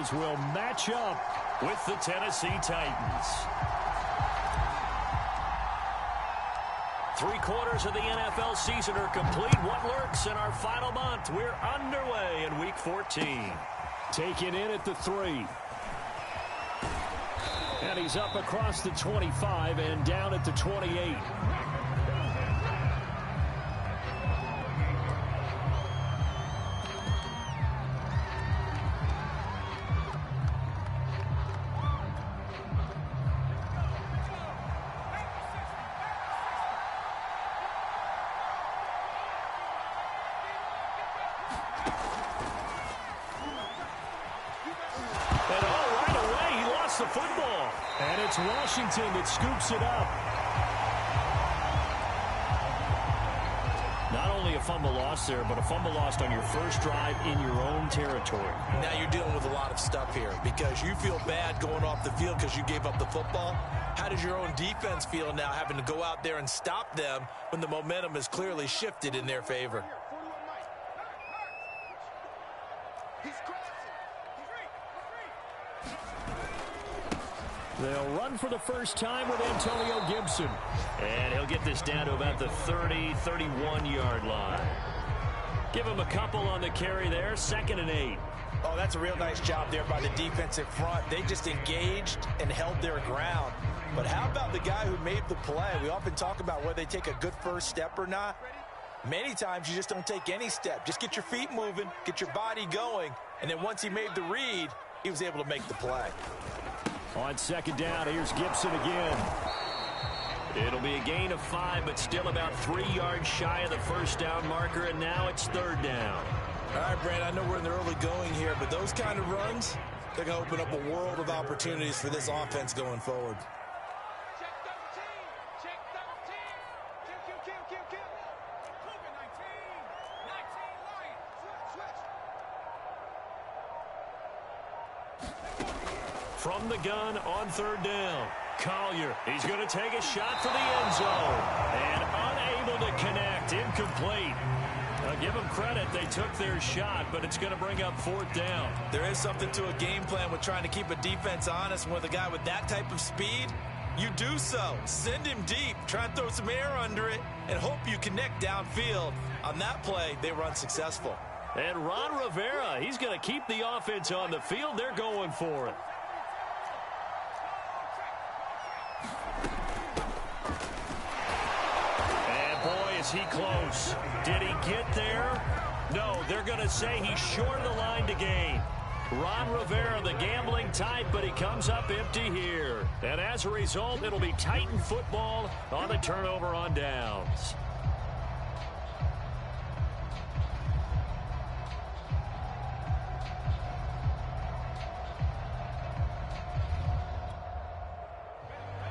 Franchise will match up with the Tennessee Titans. 3/4 of the NFL season are complete. What lurks in our final month? We're underway in Week 14. Taken in at the 3. And he's up across the 25 and down at the 28. The football, and it's Washington that scoops it up. Not only a fumble loss there, but a fumble lost on your first drive in your own territory. Now you're dealing with a lot of stuff here because you feel bad going off the field because you gave up the football. How does your own defense feel now having to go out there and stop them when the momentum has clearly shifted in their favor? They'll run for the first time with Antonio Gibson. And he'll get this down to about the 30, 31-yard line. Give him a couple on the carry there, 2nd and 8. Oh, that's a real nice job there by the defensive front. They just engaged and held their ground. But how about the guy who made the play? We often talk about whether they take a good first step or not. Many times you just don't take any step. Just get your feet moving, get your body going, and then once he made the read, he was able to make the play. On 2nd down, here's Gibson again. It'll be a gain of 5, but still about 3 yards shy of the first down marker, and now it's 3rd down. All right, Brad, I know we're in the early going here, but those kind of runs, they're going to open up a world of opportunities for this offense going forward. From the gun on 3rd down. Collier, he's going to take a shot for the end zone. And unable to connect, incomplete. Give them credit, they took their shot, but it's going to bring up 4th down. There is something to a game plan with trying to keep a defense honest. With a guy with that type of speed, you do so. Send him deep, try and throw some air under it, and hope you connect downfield. On that play, they were unsuccessful. And Ron Rivera, he's going to keep the offense on the field. They're going for it. Is he close? Did he get there? No, they're going to say he's short of the line to gain. Ron Rivera, the gambling type, but he comes up empty here. And as a result, it'll be Titan football on the turnover on downs.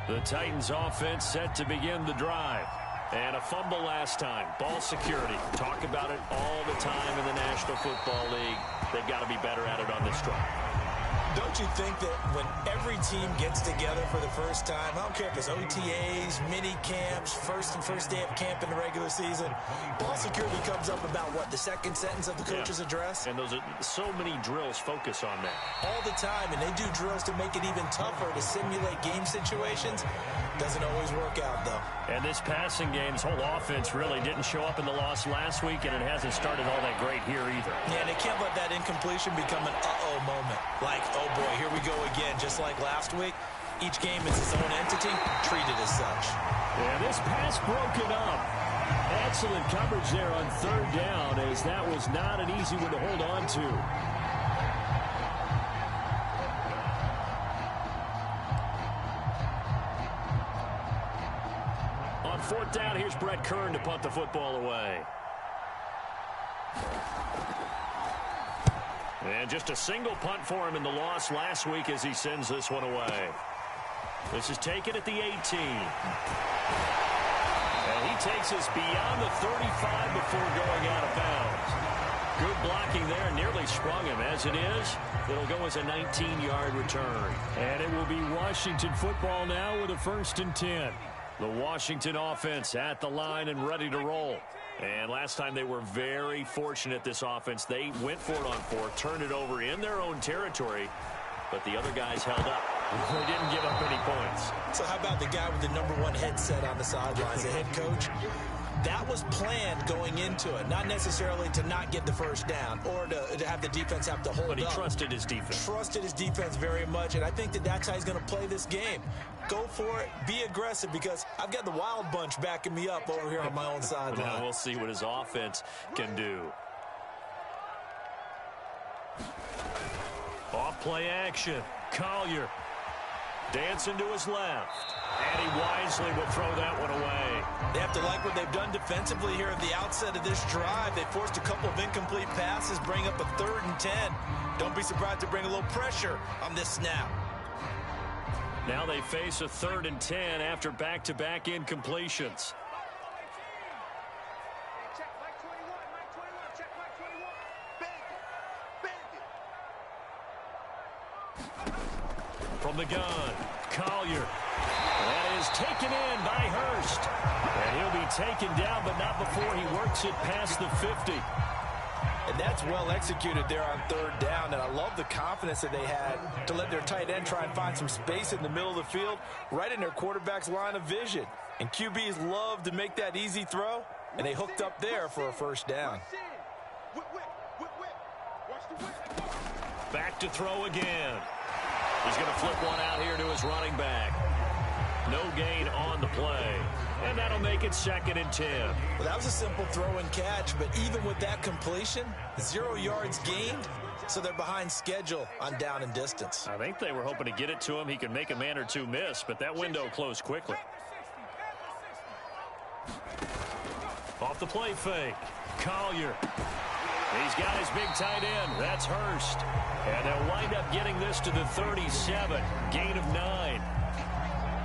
The Titans offense set to begin the drive. And a fumble last time. Ball security. Talk about it all the time in the National Football League. They've got to be better at it on this drive. Don't you think that when every team gets together for the first time, I don't care if it's OTAs, mini camps, first day of camp in the regular season, ball security comes up about, what, the second sentence of the coach's address? And those are so many drills focus on that. All the time, and they do drills to make it even tougher to simulate game situations. Doesn't always work out, though. And this passing game's whole offense really didn't show up in the loss last week, and it hasn't started all that great here either. Yeah, they can't let that incompletion become an uh-oh moment. Like, oh boy, here we go again. Just like last week, each game is its own entity, treated as such. Yeah, this pass broken up. Excellent coverage there on 3rd down, as that was not an easy one to hold on to. On 4th down, here's Brett Kern to punt the football away. And just a single punt for him in the loss last week as he sends this one away. This is taken at the 18. And he takes us beyond the 35 before going out of bounds. Good blocking there, nearly sprung him. As it is, it'll go as a 19-yard return. And it will be Washington football now with a 1st and 10. The Washington offense at the line and ready to roll. And last time they were very fortunate, this offense. They went for it on fourth, turned it over in their own territory, but the other guys held up. They didn't give up any points. So how about the guy with the #1 headset on the sidelines, the head coach? That was planned going into it, not necessarily to not get the first down or to have the defense have to hold up. But he trusted his defense. Trusted his defense very much, and I think that's how he's going to play this game. Go for it, be aggressive, because I've got the wild bunch backing me up over here on my own sideline. Now we'll see what his offense can do. Off play action. Collier dancing to his left. And he wisely will throw that one away. They have to like what they've done defensively here at the outset of this drive. They forced a couple of incomplete passes, bring up a 3rd and 10. Don't be surprised to bring a little pressure on this snap. Now they face a 3rd and 10 after back-to-back incompletions. From the gun, Collier. That is taken in by Hurst. And he'll be taken down, but not before he works it past the 50. And that's well executed there on 3rd down. And I love the confidence that they had to let their tight end try and find some space in the middle of the field, right in their quarterback's line of vision. And QBs love to make that easy throw, and they hooked up there for a 1st down. Back to throw again. He's going to flip one out here to his running back. No gain on the play. And that'll make it 2nd and 10. Well, that was a simple throw and catch, but even with that completion, 0 yards gained, so they're behind schedule on down and distance. I think they were hoping to get it to him. He could make a man or two miss, but that window closed quickly. Off the play fake. Collier. He's got his big tight end. That's Hurst. And they'll wind up getting this to the 37. Gain of 9.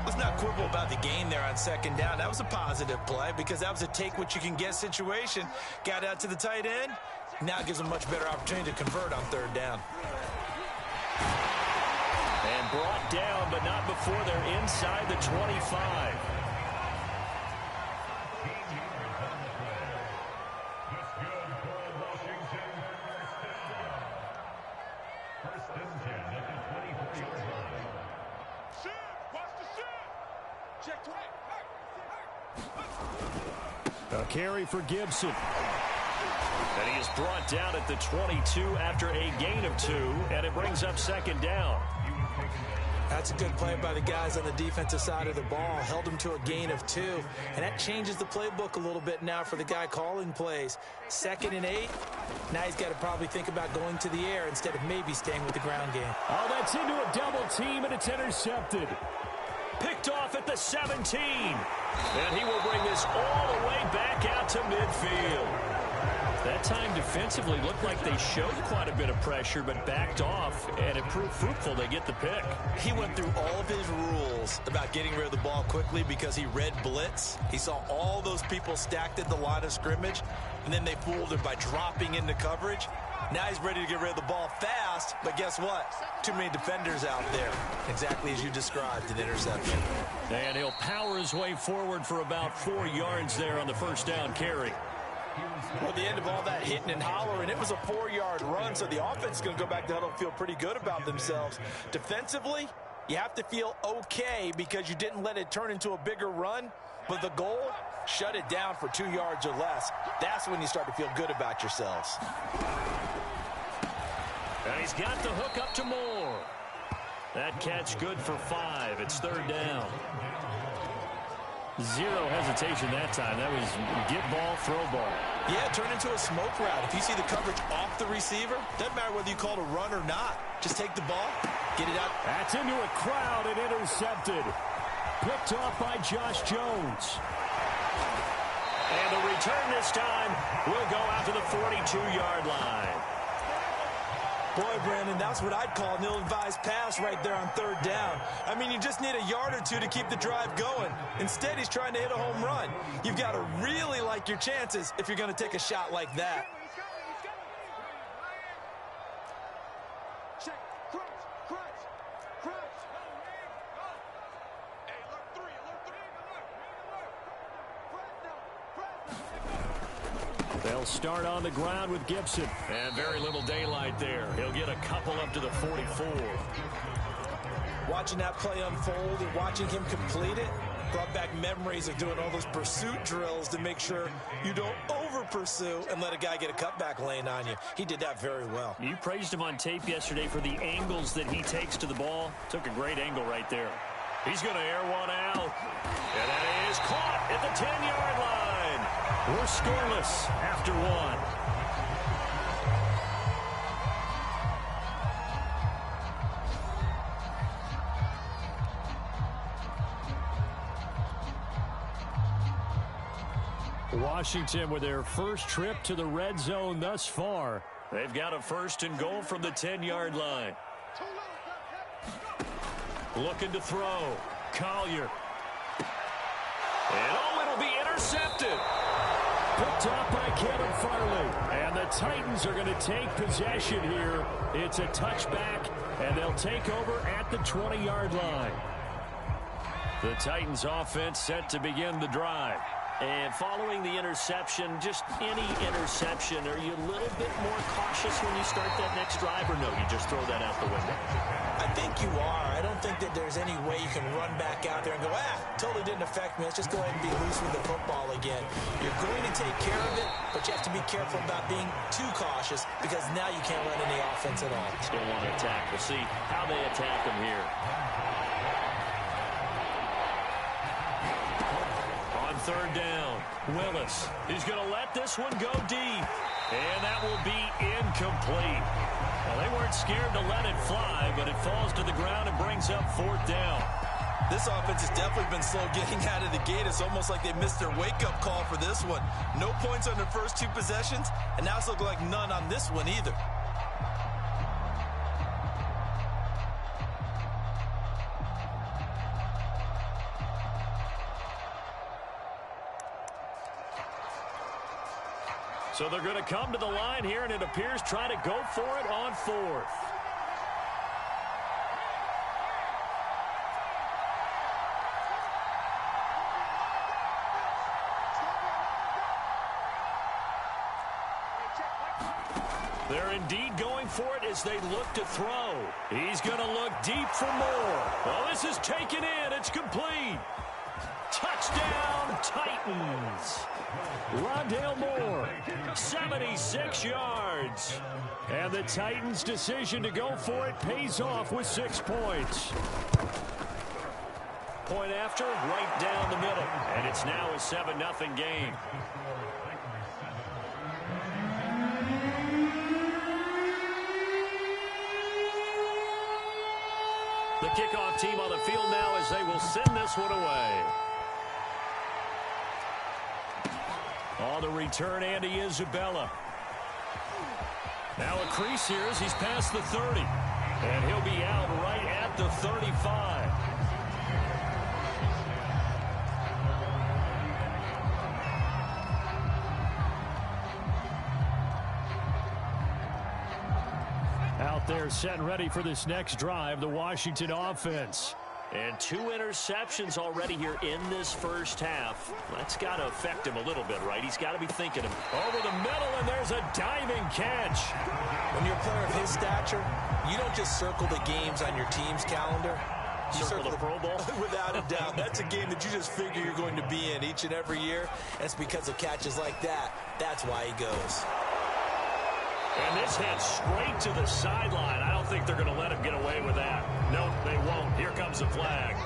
Let's not quibble about the gain there on 2nd down. That was a positive play because that was a take-what-you-can-get situation. Got out to the tight end. Now it gives them a much better opportunity to convert on 3rd down. And brought down, but not before they're inside the 25. A carry for Gibson. And he is brought down at the 22 after a gain of 2, and it brings up 2nd down. That's a good play by the guys on the defensive side of the ball. Held him to a gain of 2, and that changes the playbook a little bit now for the guy calling plays. 2nd and 8. Now he's got to probably think about going to the air instead of maybe staying with the ground game. Oh, that's into a double team, and it's intercepted. Picked off at the 17. And he will bring this all the way back out to midfield. That time defensively looked like they showed quite a bit of pressure but backed off, and it proved fruitful. They get the pick. He went through all of his rules about getting rid of the ball quickly because he read blitz. He saw all those people stacked at the line of scrimmage, and then they fooled him by dropping into coverage. Now he's ready to get rid of the ball fast, but guess what? Too many defenders out there. Exactly as you described, an interception. And he'll power his way forward for about 4 yards there on the 1st down carry. Well, at the end of all that hitting and hollering, it was a 4-yard run, so the offense is going to go back to huddle and feel pretty good about themselves. Defensively, you have to feel okay because you didn't let it turn into a bigger run, but the goal, shut it down for 2 yards or less. That's when you start to feel good about yourselves. And he's got the hook up to Moore. That catch good for 5. It's 3rd down. Zero hesitation that time. That was get ball, throw ball. Yeah, turn into a smoke route. If you see the coverage off the receiver, doesn't matter whether you call it a run or not. Just take the ball, get it out. That's into a crowd and intercepted. Picked off by Josh Jones. And the return this time will go out to the 42-yard line. Boy, Brandon, that's what I'd call an ill-advised pass right there on 3rd down. I mean, you just need a yard or 2 to keep the drive going. Instead, he's trying to hit a home run. You've got to really like your chances if you're going to take a shot like that. They'll start on the ground with Gibson. And very little daylight there. He'll get a couple up to the 44. Watching that play unfold and watching him complete it brought back memories of doing all those pursuit drills to make sure you don't over-pursue and let a guy get a cutback lane on you. He did that very well. You praised him on tape yesterday for the angles that he takes to the ball. Took a great angle right there. He's going to air one out. And that is caught at the 10-yard line. We're scoreless after one. Washington with their first trip to the red zone thus far. They've got a 1st and goal from the 10-yard line. Looking to throw. Collier. And it'll be intercepted. Picked up by Kevin Farley. And the Titans are going to take possession here. It's a touchback, and they'll take over at the 20-yard line. The Titans offense set to begin the drive. And following the interception, just any interception, are you a little bit more cautious when you start that next drive, or no, you just throw that out the window? I think you are. I don't think that there's any way you can run back out there and go, totally didn't affect me. Let's just go ahead and be loose with the football again. You're going to take care of it, but you have to be careful about being too cautious because now you can't run any offense at all. Still want to attack. We'll see how they attack them here. Third down. Willis. He's going to let this one go deep. And that will be incomplete. Well, they weren't scared to let it fly, but it falls to the ground and brings up 4th down. This offense has definitely been slow getting out of the gate. It's almost like they missed their wake-up call for this one. No points on their first 2 possessions, and now it's looking like none on this one either. So they're going to come to the line here, and it appears try to go for it on 4th. They're indeed going for it as they look to throw. He's going to look deep for more. Well, this is taken in. It's complete. Touchdown, Titans. Rondale Moore, 76 yards. And the Titans' decision to go for it pays off with 6 points. Point after, right down the middle. And it's now a 7-0 game. The kickoff team on the field now as they will send this one away. On the return, Andy Isabella. Now a crease here as he's past the 30. And he'll be out right at the 35. Out there set and ready for this next drive, the Washington offense. And 2 interceptions already here in this first half. That's got to affect him a little bit, right? He's got to be thinking over the middle, and there's a diving catch. When you're a player of his stature, you don't just circle the games on your team's calendar. You circle the Pro Bowl? Without a doubt. That's a game that you just figure you're going to be in each and every year. And it's because of catches like that. That's why he goes. And this hit straight to the sideline. I don't think they're going to let him get away with that. Nope, they won't. Here comes the flag.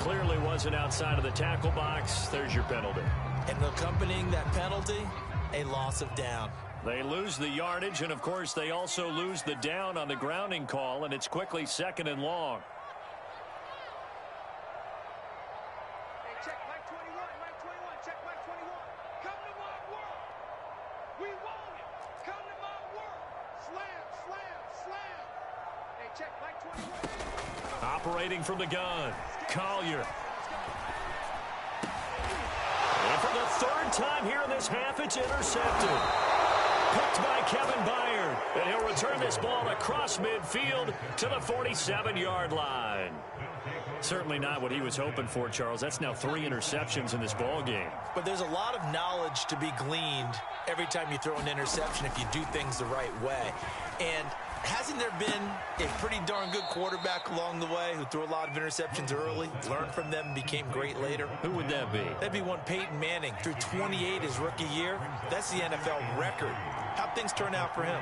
Clearly wasn't outside of the tackle box. There's your penalty. And accompanying that penalty, a loss of down. They lose the yardage, and, of course, they also lose the down on the grounding call, and it's quickly 2nd and long. Hey, check Mike 21, Mike 21, check Mike 21. Come to my world. We want it. Come to my world. Slam, slam, slam. Hey, check Mike 21. Operating from the gun, Collier. And for the 3rd time here in this half, it's intercepted. Picked by Kevin Byard. And he'll return this ball across midfield to the 47-yard line. Certainly not what he was hoping for, Charles. That's now 3 interceptions in this ball game. But there's a lot of knowledge to be gleaned every time you throw an interception if you do things the right way. And hasn't there been a pretty darn good quarterback along the way who threw a lot of interceptions early, learned from them, and became great later? Who would that be? That'd be one Peyton Manning. Threw 28 his rookie year. That's the NFL record. How'd things turn out for him?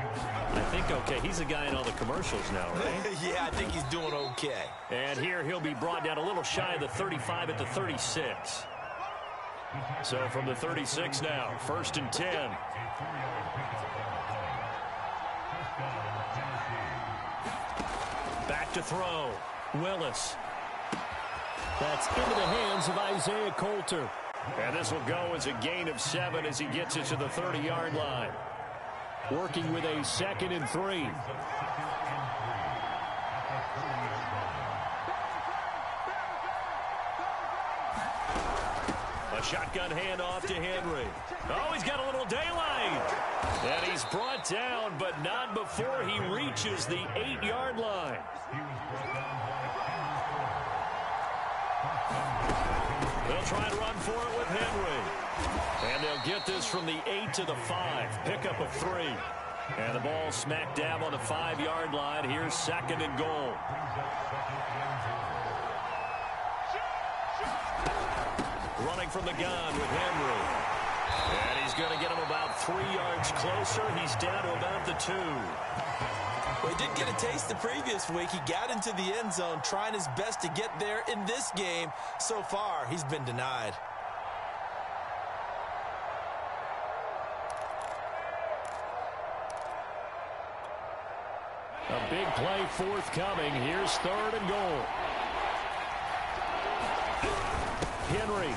I think okay. He's a guy in all the commercials now, right? Yeah, I think he's doing okay. And here he'll be brought down a little shy of the 35 at the 36. So from the 36 now, 1st and 10. Back to throw. Willis. That's into the hands of Isaiah Coulter. And this will go as a gain of 7 as he gets it to the 30-yard line. Working with a 2nd and 3. A shotgun handoff to Henry. Oh, he's got a little daylight. And he's brought down, but not before he reaches the 8-yard line. They'll try and run for it with Henry. And they'll get this from the 8 to the 5. Pickup of 3. And the ball smack dab on the 5-yard line. Here's 2nd and goal. Running from the gun with Henry. And he's going to get him about 3 yards closer. He's down to about the 2. Well, he did get a taste the previous week. He got into the end zone trying his best to get there in this game. So far, he's been denied. A big play forthcoming. Here's 3rd and goal. Henry.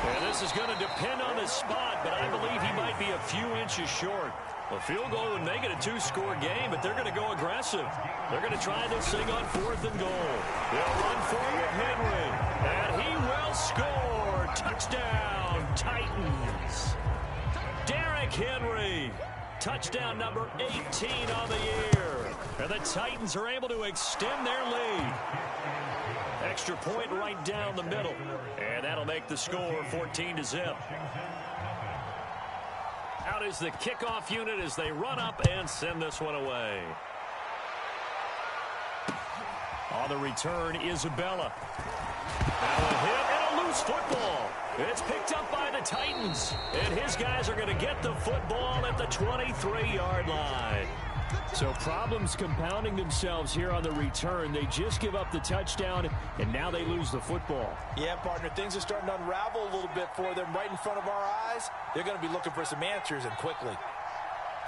And this is going to depend on the spot, but I believe he might be a few inches short. A field goal would make it a 2-score game, but they're going to go aggressive. They're going to try this thing on 4th and goal. They'll run for it with Henry. And he will score. Touchdown, Titans. Derrick Henry. Touchdown number 18 on the year. And the Titans are able to extend their lead. Extra point right down the middle. And that'll make the score 14-0. Out is the kickoff unit as they run up and send this one away. On the return, Isabella. Now a hit and a loose football. It's picked up by the Titans. And his guys are going to get the football at the 23-yard line. So problems compounding themselves here on the return. They just give up the touchdown, and now they lose the football. Yeah, partner, things are starting to unravel a little bit for them right in front of our eyes. They're going to be looking for some answers, and quickly.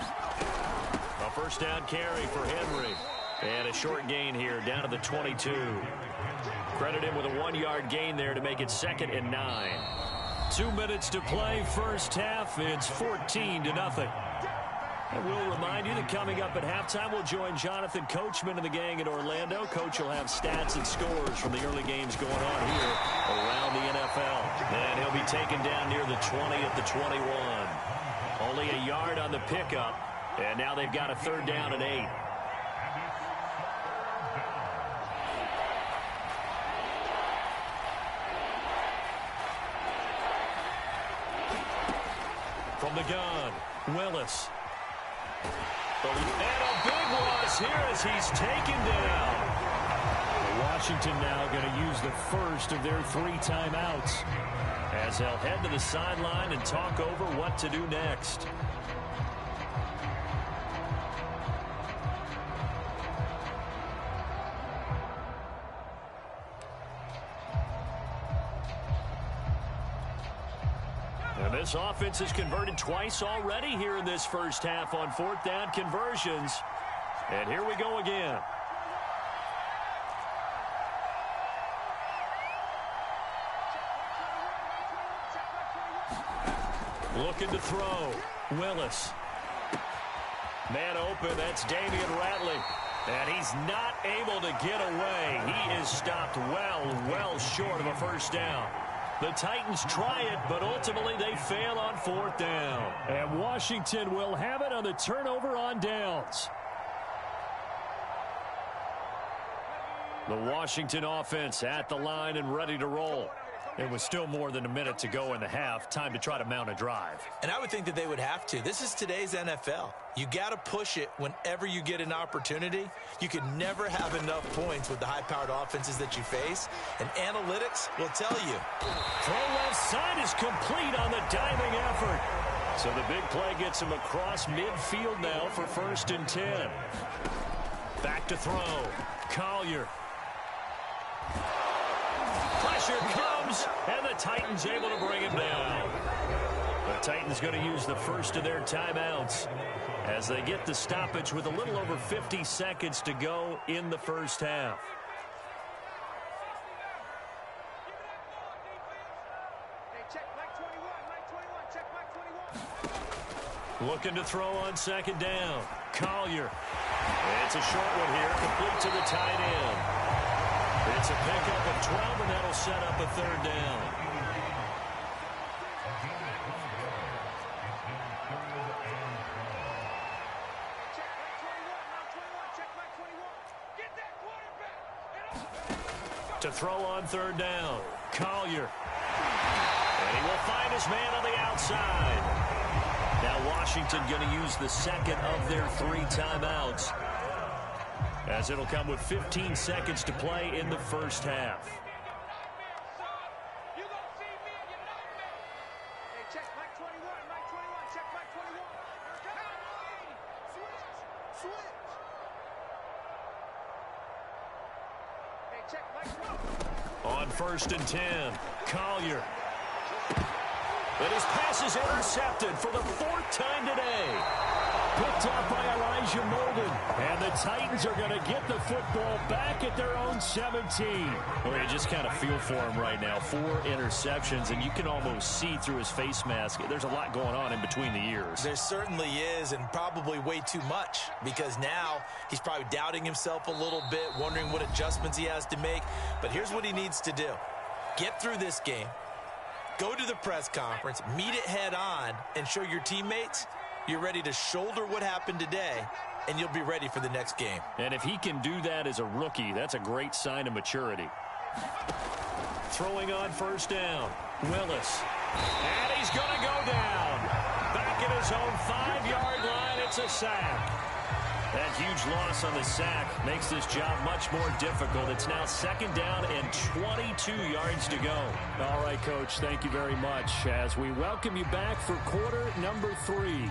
A first down carry for Henry. And a short gain here down to the 22. Credit him with a 1-yard gain there to make it 2nd and 9. 2 minutes to play first half. It's 14-0. And we'll remind you that coming up at halftime, we'll join Jonathan Coachman and the gang in Orlando. Coach will have stats and scores from the early games going on here around the NFL. And he'll be taken down near the 20 at the 21. Only a yard on the pickup. And now they've got a 3rd down and 8. From the gun, Willis. And a big loss here as he's taken down. Washington now going to use the first of their 3 timeouts as they'll head to the sideline and talk over what to do next. And this offense has converted twice already here in this first half on 4th down conversions. And here we go again. Looking to throw. Willis. Man open. That's Damian Ratley. And he's not able to get away. He is stopped well short of a first down. The Titans try it, but ultimately they fail on 4th down. And Washington will have it on the turnover on downs. The Washington offense at the line and ready to roll. It was still more than a minute to go in the half. Time to try to mount a drive. And I would think that they would have to. This is today's NFL. You got to push it whenever you get an opportunity. You can never have enough points with the high-powered offenses that you face. And analytics will tell you. Throw left side is complete on the diving effort. So the big play gets him across midfield now for 1st and 10. Back to throw. Collier. Pressure comes, and the Titans able to bring him down. The Titans going to use the first of their timeouts as they get the stoppage with a little over 50 seconds to go in the first half. Looking to throw on 2nd down. Collier. It's a short one here, complete to the tight end. It's a pickup of 12, and that'll set up a 3rd down. To throw on 3rd down. Collier. And he will find his man on the outside. Now Washington going to use the second of their 3 timeouts, as it'll come with 15 seconds to play in the first half. On 1st and 10, Collier. And his pass is intercepted for the 4th time today. Picked up by Elijah Molden. And the Titans are going to get the football back at their own 17. Well, you just kind of feel for him right now. 4 interceptions, and you can almost see through his face mask. There's a lot going on in between the ears. There certainly is, and probably way too much, because now he's probably doubting himself a little bit, wondering what adjustments he has to make. But here's what he needs to do. Get through this game. Go to the press conference, meet it head on, and show your teammates you're ready to shoulder what happened today, and you'll be ready for the next game. And if he can do that as a rookie, that's a great sign of maturity. Throwing on 1st down, Willis. And he's going to go down. Back at his own 5-yard line, it's a sack. That huge loss on the sack makes this job much more difficult. It's now 2nd down and 22 yards to go. All right, Coach, thank you very much as we welcome you back for quarter number 3.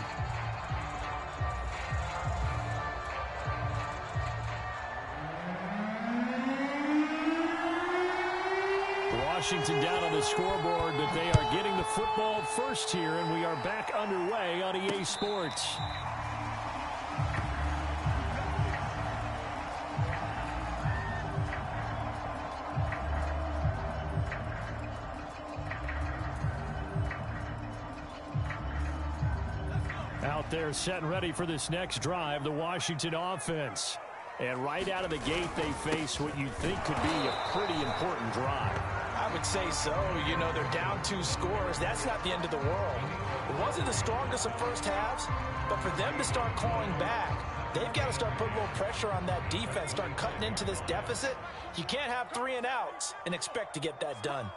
Washington down on the scoreboard, but they are getting the football first here, and we are back underway on EA Sports. Out there set and ready for this next drive, the Washington offense. And right out of the gate, they face what you think could be a pretty important drive. I would say so. You know, they're down 2 scores. That's not the end of the world. It wasn't the strongest of first halves, but for them to start clawing back, they've got to start putting a little pressure on that defense, start cutting into this deficit. You can't have 3 and outs and expect to get that done.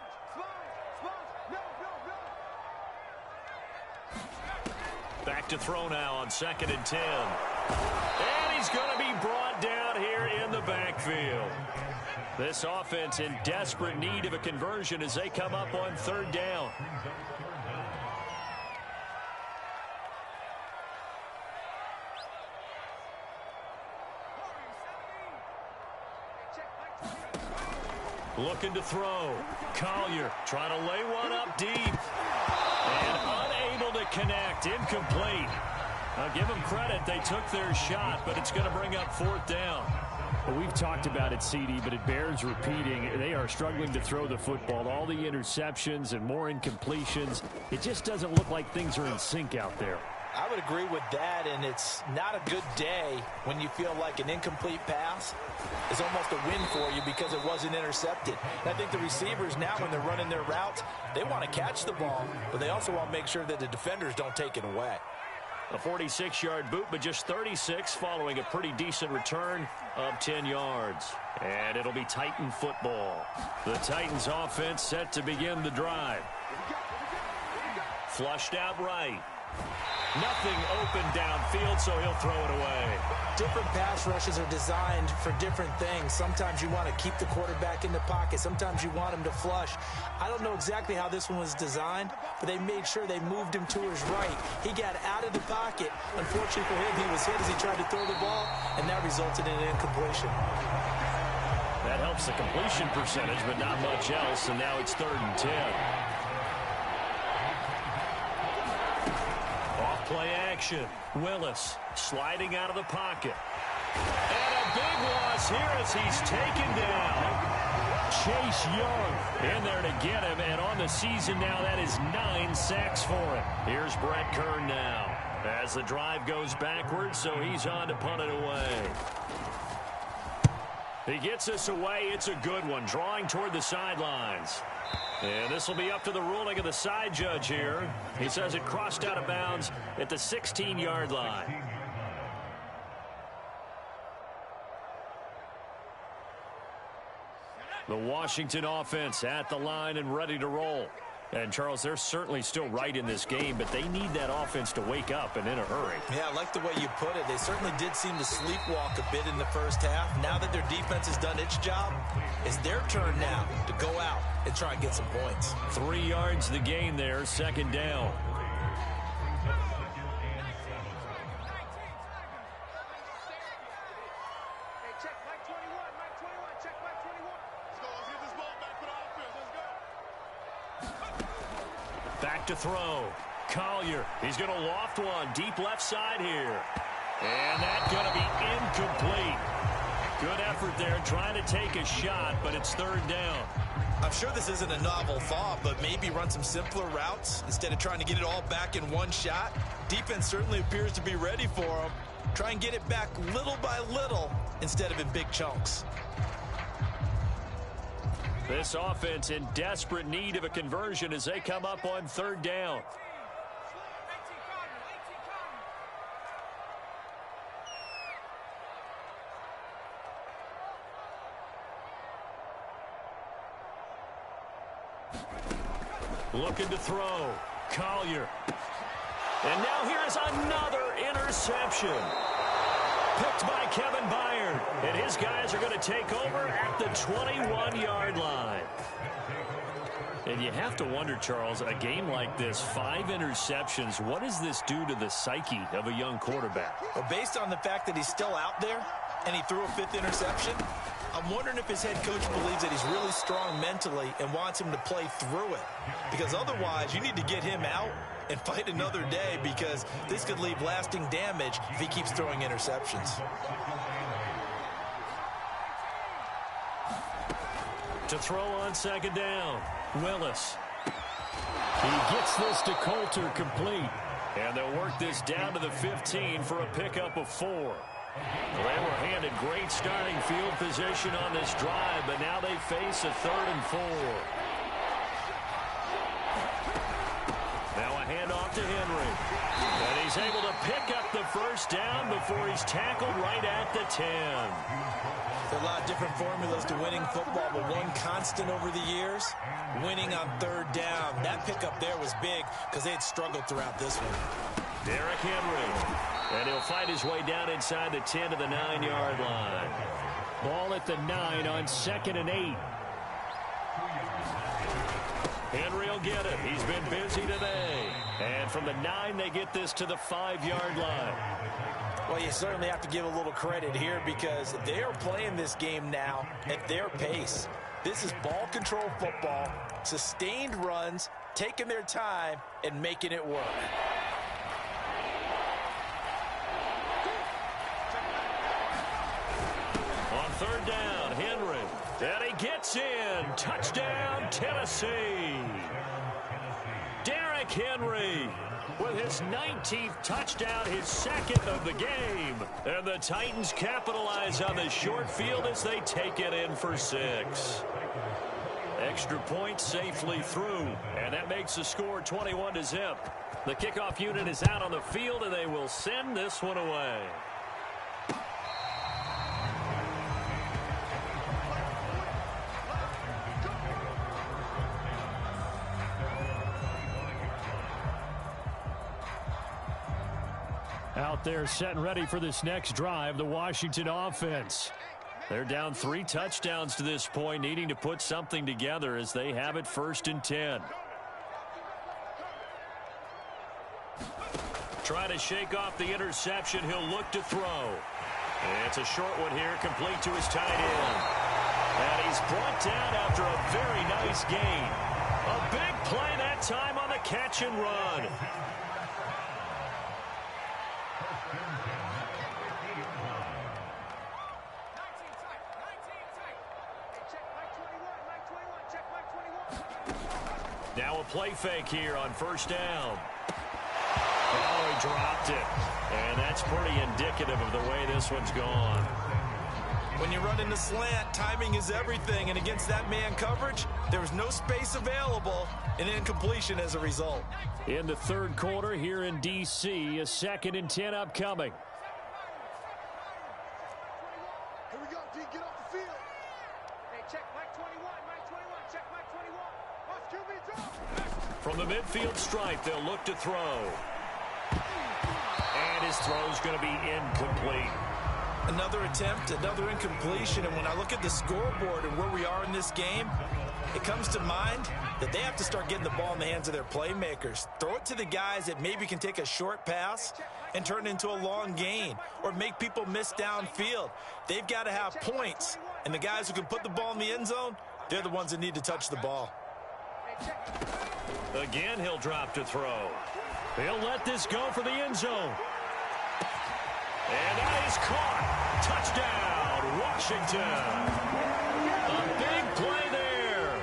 Back to throw now on 2nd and 10. And he's going to be brought down here in the backfield. This offense in desperate need of a conversion as they come up on 3rd down. Looking to throw. Collier trying to lay one up deep. And unable to connect. Incomplete. I'll give them credit. They took their shot, but it's going to bring up 4th down. Well, we've talked about it, CD, but it bears repeating. They are struggling to throw the football. All the interceptions and more incompletions. It just doesn't look like things are in sync out there. I would agree with that, and it's not a good day when you feel like an incomplete pass is almost a win for you because it wasn't intercepted. And I think the receivers now, when they're running their routes, they want to catch the ball, but they also want to make sure that the defenders don't take it away. A 46-yard boot, but just 36 following a pretty decent return of 10 yards. And it'll be Titan football. The Titans offense set to begin the drive. Flushed out right. Nothing open downfield, so he'll throw it away. Different pass rushes are designed for different things. Sometimes you want to keep the quarterback in the pocket. Sometimes you want him to flush. I don't know exactly how this one was designed, but they made sure they moved him to his right. He got out of the pocket. Unfortunately for him, he was hit as he tried to throw the ball, and that resulted in an incompletion. That helps the completion percentage, but not much else, and now it's 3rd and 10. Play action. Willis sliding out of the pocket. And a big loss here as he's taken down. Chase Young in there to get him, and on the season now, that is 9 sacks for him. Here's Brett Kern now as the drive goes backwards, so he's on to punt it away. He gets us away. It's a good one, drawing toward the sidelines. And this will be up to the ruling of the side judge here. He says it crossed out of bounds at the 16-yard line. The Washington offense at the line and ready to roll. And, Charles, they're certainly still right in this game, but they need that offense to wake up and in a hurry. Yeah, I like the way you put it. They certainly did seem to sleepwalk a bit in the first half. Now that their defense has done its job, it's their turn now to go out and try and get some points. 3 yards the gain there, 2nd down. Back to throw. Collier. He's going to loft one. Deep left side here. And that's going to be incomplete. Good effort there trying to take a shot, but it's 3rd down. I'm sure this isn't a novel thought, but maybe run some simpler routes instead of trying to get it all back in one shot. Defense certainly appears to be ready for them. Try and get it back little by little instead of in big chunks. This offense in desperate need of a conversion as they come up on 3rd down. Looking to throw. Collier. And now here's another interception. Picked by Kevin Byard. And his guys are going to take over at the 21-yard line. And you have to wonder, Charles, a game like this, 5 interceptions, what does this do to the psyche of a young quarterback? Well, based on the fact that he's still out there and he threw a 5th interception, I'm wondering if his head coach believes that he's really strong mentally and wants him to play through it. Because otherwise, you need to get him out and fight another day, because this could leave lasting damage if he keeps throwing interceptions. To throw on 2nd down, Willis. He gets this to Coulter complete. And they'll work this down to the 15 for a pickup of 4. They were handed great starting field position on this drive, but now they face a 3rd and 4. Now a handoff to Henry. And he's able to pick up the 1st down before he's tackled right at the 10. There are a lot of different formulas to winning football, but one constant over the years, winning on 3rd down. That pickup there was big because they had struggled throughout this one. Derrick Henry. And he'll fight his way down inside the 10 to the 9-yard line. Ball at the 9 on 2nd and 8. Henry will get it. He's been busy today. And from the 9, they get this to the 5-yard line. Well, you certainly have to give a little credit here because they are playing this game now at their pace. This is ball control football, sustained runs, taking their time, and making it work. On 3rd down, Henry. And he gets in. Touchdown, Tennessee. Derrick Henry with his 19th touchdown, his 2nd of the game. And the Titans capitalize on the short field as they take it in for 6. Extra point safely through. And that makes the score 21-0. The kickoff unit is out on the field, and they will send this one away. Out there set and ready for this next drive, the Washington offense. They're down 3 touchdowns to this point, needing to put something together as they have it 1st and 10. Trying to shake off the interception. He'll look to throw. And it's a short one here, complete to his tight end. And he's brought down after a very nice gain. A big play that time on the catch and run. Now a play fake here on 1st down. Oh, he dropped it. And that's pretty indicative of the way this one's gone. When you run in the slant, timing is everything. And against that man coverage, there was no space available, and incompletion as a result. In the 3rd quarter here in D.C., a 2nd and 10 upcoming. Here we go, D, get off the field. Hey, check Mike 21, Mike 21, check Mike 21. Off QB drop. From the midfield stripe, they'll look to throw. And his throw's going to be incomplete. Another attempt, another incompletion, and when I look at the scoreboard and where we are in this game, it comes to mind that they have to start getting the ball in the hands of their playmakers. Throw it to the guys that maybe can take a short pass and turn it into a long gain or make people miss downfield. They've got to have points, and the guys who can put the ball in the end zone, they're the ones that need to touch the ball. Again, he'll drop to throw. He'll let this go for the end zone. And that is caught. Touchdown, Washington. A big play there.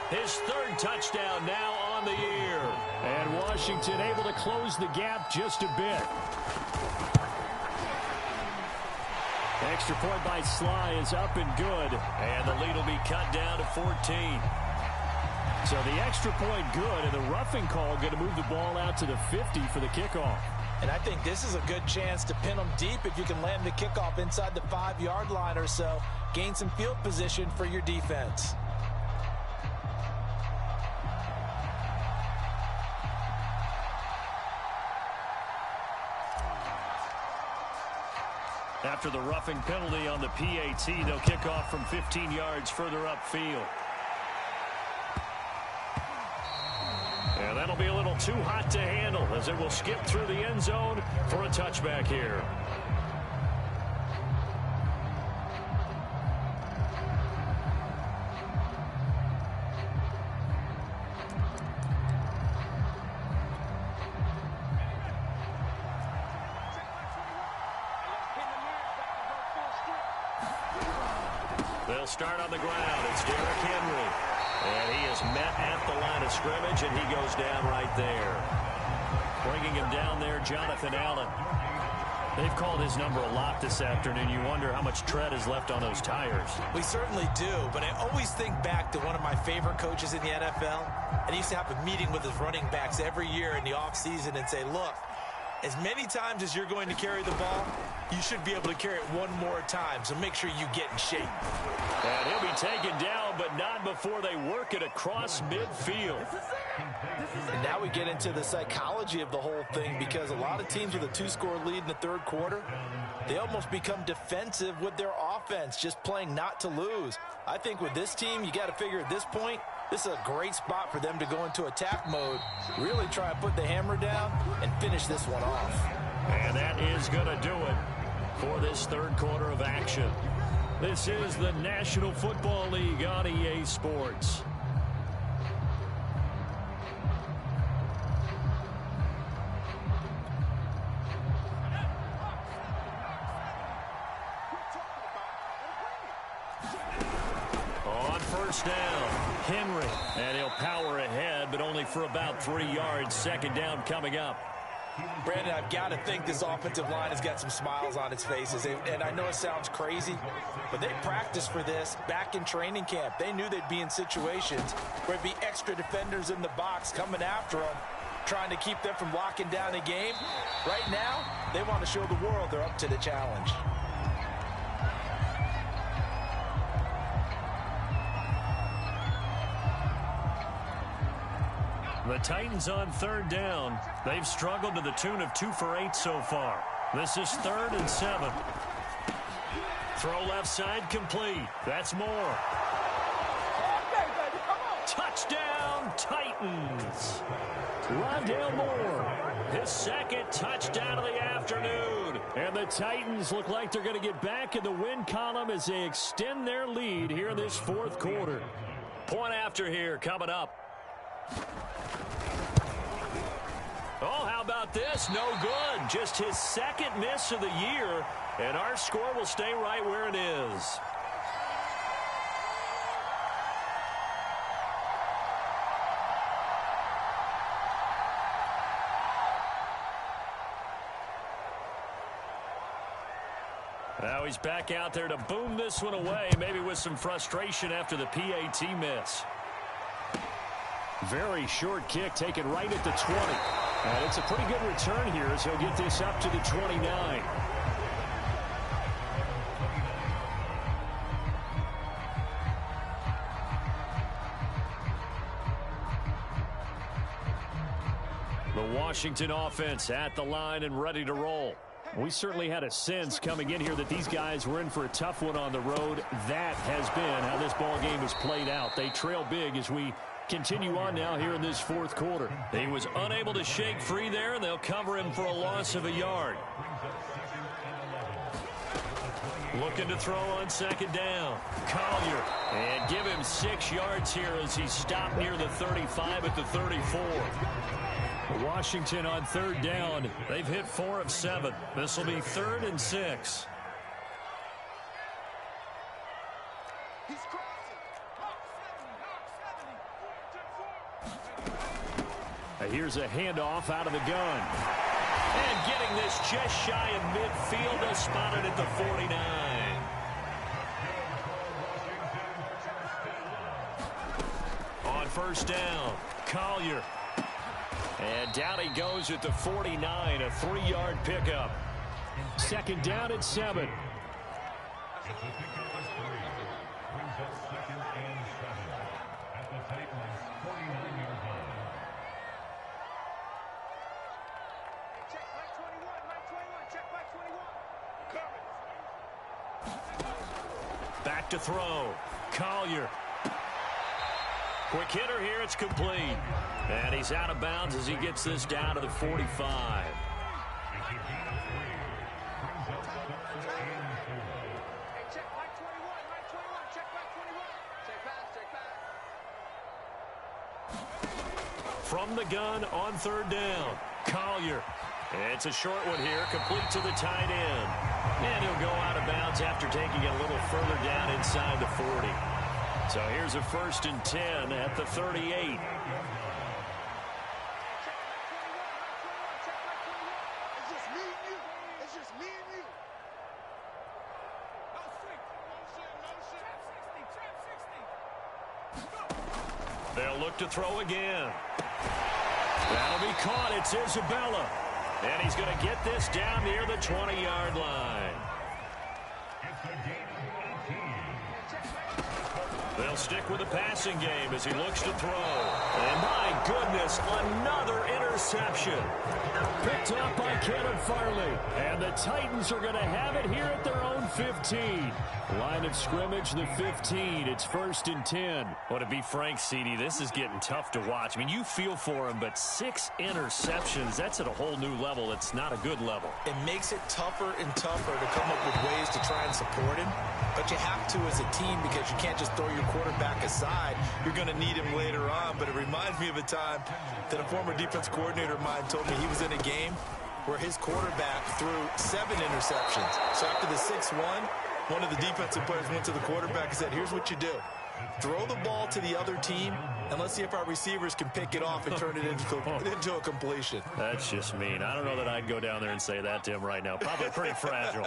His 3rd touchdown now on the year. And Washington able to close the gap just a bit. Extra point by Sly is up and good. And the lead will be cut down to 14. So the extra point good, and the roughing call going to move the ball out to the 50 for the kickoff. And I think this is a good chance to pin them deep if you can land the kickoff inside the 5-yard line or so. Gain some field position for your defense. After the roughing penalty on the PAT, they'll kick off from 15 yards further upfield. And that'll be a little too hot to handle as it will skip through the end zone for a touchback here. They'll start on the ground. It's Derrick Henry. And he is met at the line of scrimmage, and he goes down right there. Bringing him down there, Jonathan Allen. They've called his number a lot this afternoon. You wonder how much tread is left on those tires. We certainly do, but I always think back to one of my favorite coaches in the NFL. And he used to have a meeting with his running backs every year in the offseason and say, look, as many times as you're going to carry the ball, you should be able to carry it one more time, so make sure you get in shape. And he'll be taken down, but not before they work it across midfield. And now we get into the psychology of the whole thing, because a lot of teams with a 2-score lead in the 3rd quarter, they almost become defensive with their offense, just playing not to lose. I think with this team, you got to figure at this point, this is a great spot for them to go into attack mode, really try to put the hammer down and finish this one off. And that is going to do it for this 3rd quarter of action. This is the National Football League on EA Sports. On 1st down, Henry. And he'll power ahead, but only for about 3 yards. 2nd down coming up. Brandon, I've got to think this offensive line has got some smiles on its faces. And I know it sounds crazy, but they practiced for this back in training camp. They knew they'd be in situations where there'd be extra defenders in the box coming after them. trying to keep them from locking down the game. Right now, they want to show the world they're up to the challenge. The Titans on third down. They've struggled to the tune of 2 for 8 so far. This is 3rd and 7. Throw left side complete. That's Moore. Touchdown, Titans. Rondale Moore, his 2nd touchdown of the afternoon. And the Titans look like they're going to get back in the win column as they extend their lead here in this 4th quarter. Point after here coming up. Oh, how about this? No good. Just his 2nd miss of the year, and our score will stay right where it is. Now he's back out there to boom this one away, maybe with some frustration after the PAT miss. Very short kick taken right at the 20. And it's a pretty good return here as he'll get this up to the 29. The Washington offense at the line and ready to roll. We certainly had a sense coming in here that these guys were in for a tough one on the road. That has been how this ball game has played out. They trail big as we continue on now here in this 4th quarter. He was unable to shake free there, and they'll cover him for a loss of a yard. Looking to throw on 2nd down. Collier. And give him 6 yards here as he's stopped near the 35 at the 34. Washington on 3rd down. They've hit 4 of 7. This will be 3rd and 6. He's crossing. Hawk 70. Here's a handoff out of the gun. And getting this just shy of midfield. They'll spot it at the 49. On 1st down, Collier. And down he goes at the 49, a 3-yard pickup. 2nd down at 7. Back to throw. Collier. Quick hitter here. It's complete. And he's out of bounds as he gets this down to the 45. From the gun on 3rd down. Collier. It's a short one here, complete to the tight end. And he'll go out of bounds after taking it a little further down inside the 40. So here's a 1st and 10 at the 38. They'll look to throw again. That'll be caught. It's Isabella. And he's going to get this down near the 20-yard line. They'll stick with the passing game as he looks to throw. And my goodness, another interception. Picked up by Kenneth Farley. And the Titans are going to have it here at their own 15. Line of scrimmage, the 15. It's 1st and 10. Well, to be frank, CD, this is getting tough to watch. I mean, you feel for him, but 6 interceptions, that's at a whole new level. It's not a good level. It makes it tougher and tougher to come up with ways to try and support him. But you have to as a team because you can't just throw your quarterback aside. You're going to need him later on. But it reminds me of a time that a former defense coordinator of mine told me he was in a game where his quarterback threw 7 interceptions. So after the 6-1, one of the defensive players went to the quarterback and said, here's what you do. Throw the ball to the other team, and let's see if our receivers can pick it off and turn it into a completion. That's just mean. I don't know that I'd go down there and say that to him right now. Probably pretty fragile.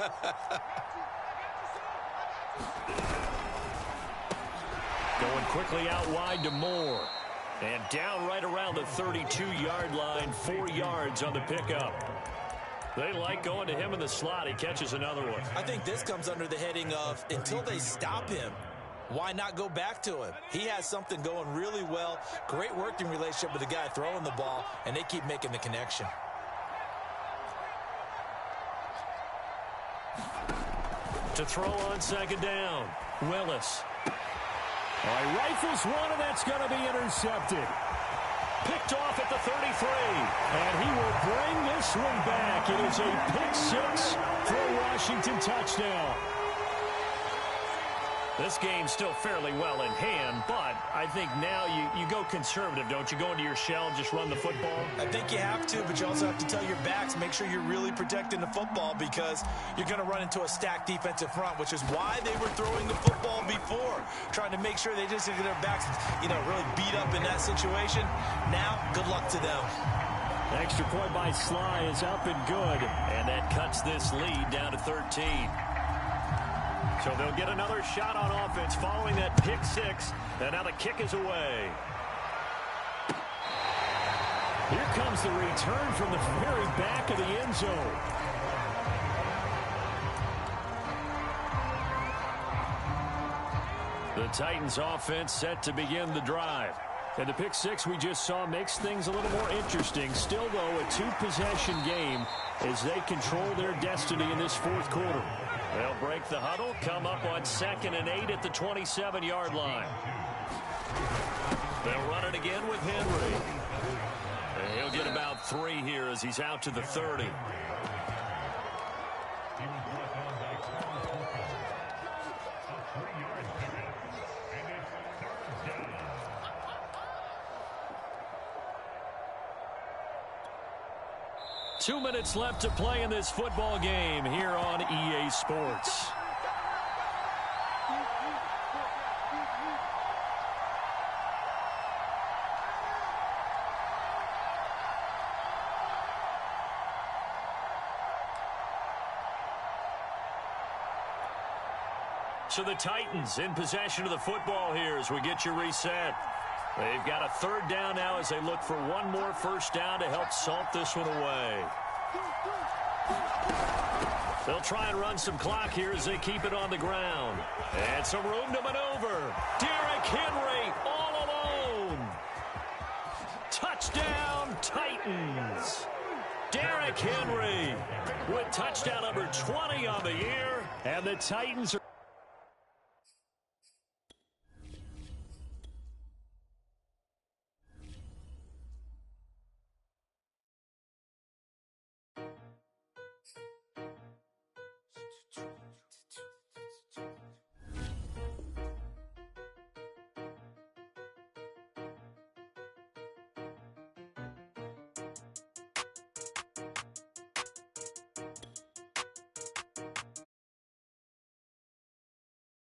Going quickly out wide to Moore. And down right around the 32-yard line, 4 yards on the pickup. They like going to him in the slot. He catches another one. I think this comes under the heading of until they stop him, why not go back to him? He has something going really well. Great working relationship with the guy throwing the ball, and they keep making the connection. To throw on second down, Willis. He rifles one, and that's going to be intercepted. Picked off at the 33, and he will bring this one back. It is a pick six for a Washington touchdown. This game's still fairly well in hand, but I think now you go conservative, don't you? Go into your shell and just run the football? I think you have to, but you also have to tell your backs, make sure you're really protecting the football because you're going to run into a stacked defensive front, which is why they were throwing the football before, trying to make sure they just get their backs, really beat up in that situation. Now, good luck to them. Extra point by Sly is up and good, and that cuts this lead down to 13. So they'll get another shot on offense following that pick six, and now the kick is away. Here comes the return from the very back of the end zone. The Titans offense set to begin the drive. And the pick six we just saw makes things a little more interesting. Still, though, a two-possession game as they control their destiny in this fourth quarter. They'll break the huddle, come up on 2nd and 8 at the 27-yard line. They'll run it again with Henry. And he'll get about 3 here as he's out to the 30. Two minutes left to play in this football game here on EA Sports. So the Titans in possession of the football here as we get you reset. They've got a 3rd down now as they look for one more first down to help salt this one away. They'll try and run some clock here as they keep it on the ground. And some room to maneuver. Derrick Henry all alone. Touchdown, Titans. Derrick Henry with touchdown number 20 on the year. And the Titans are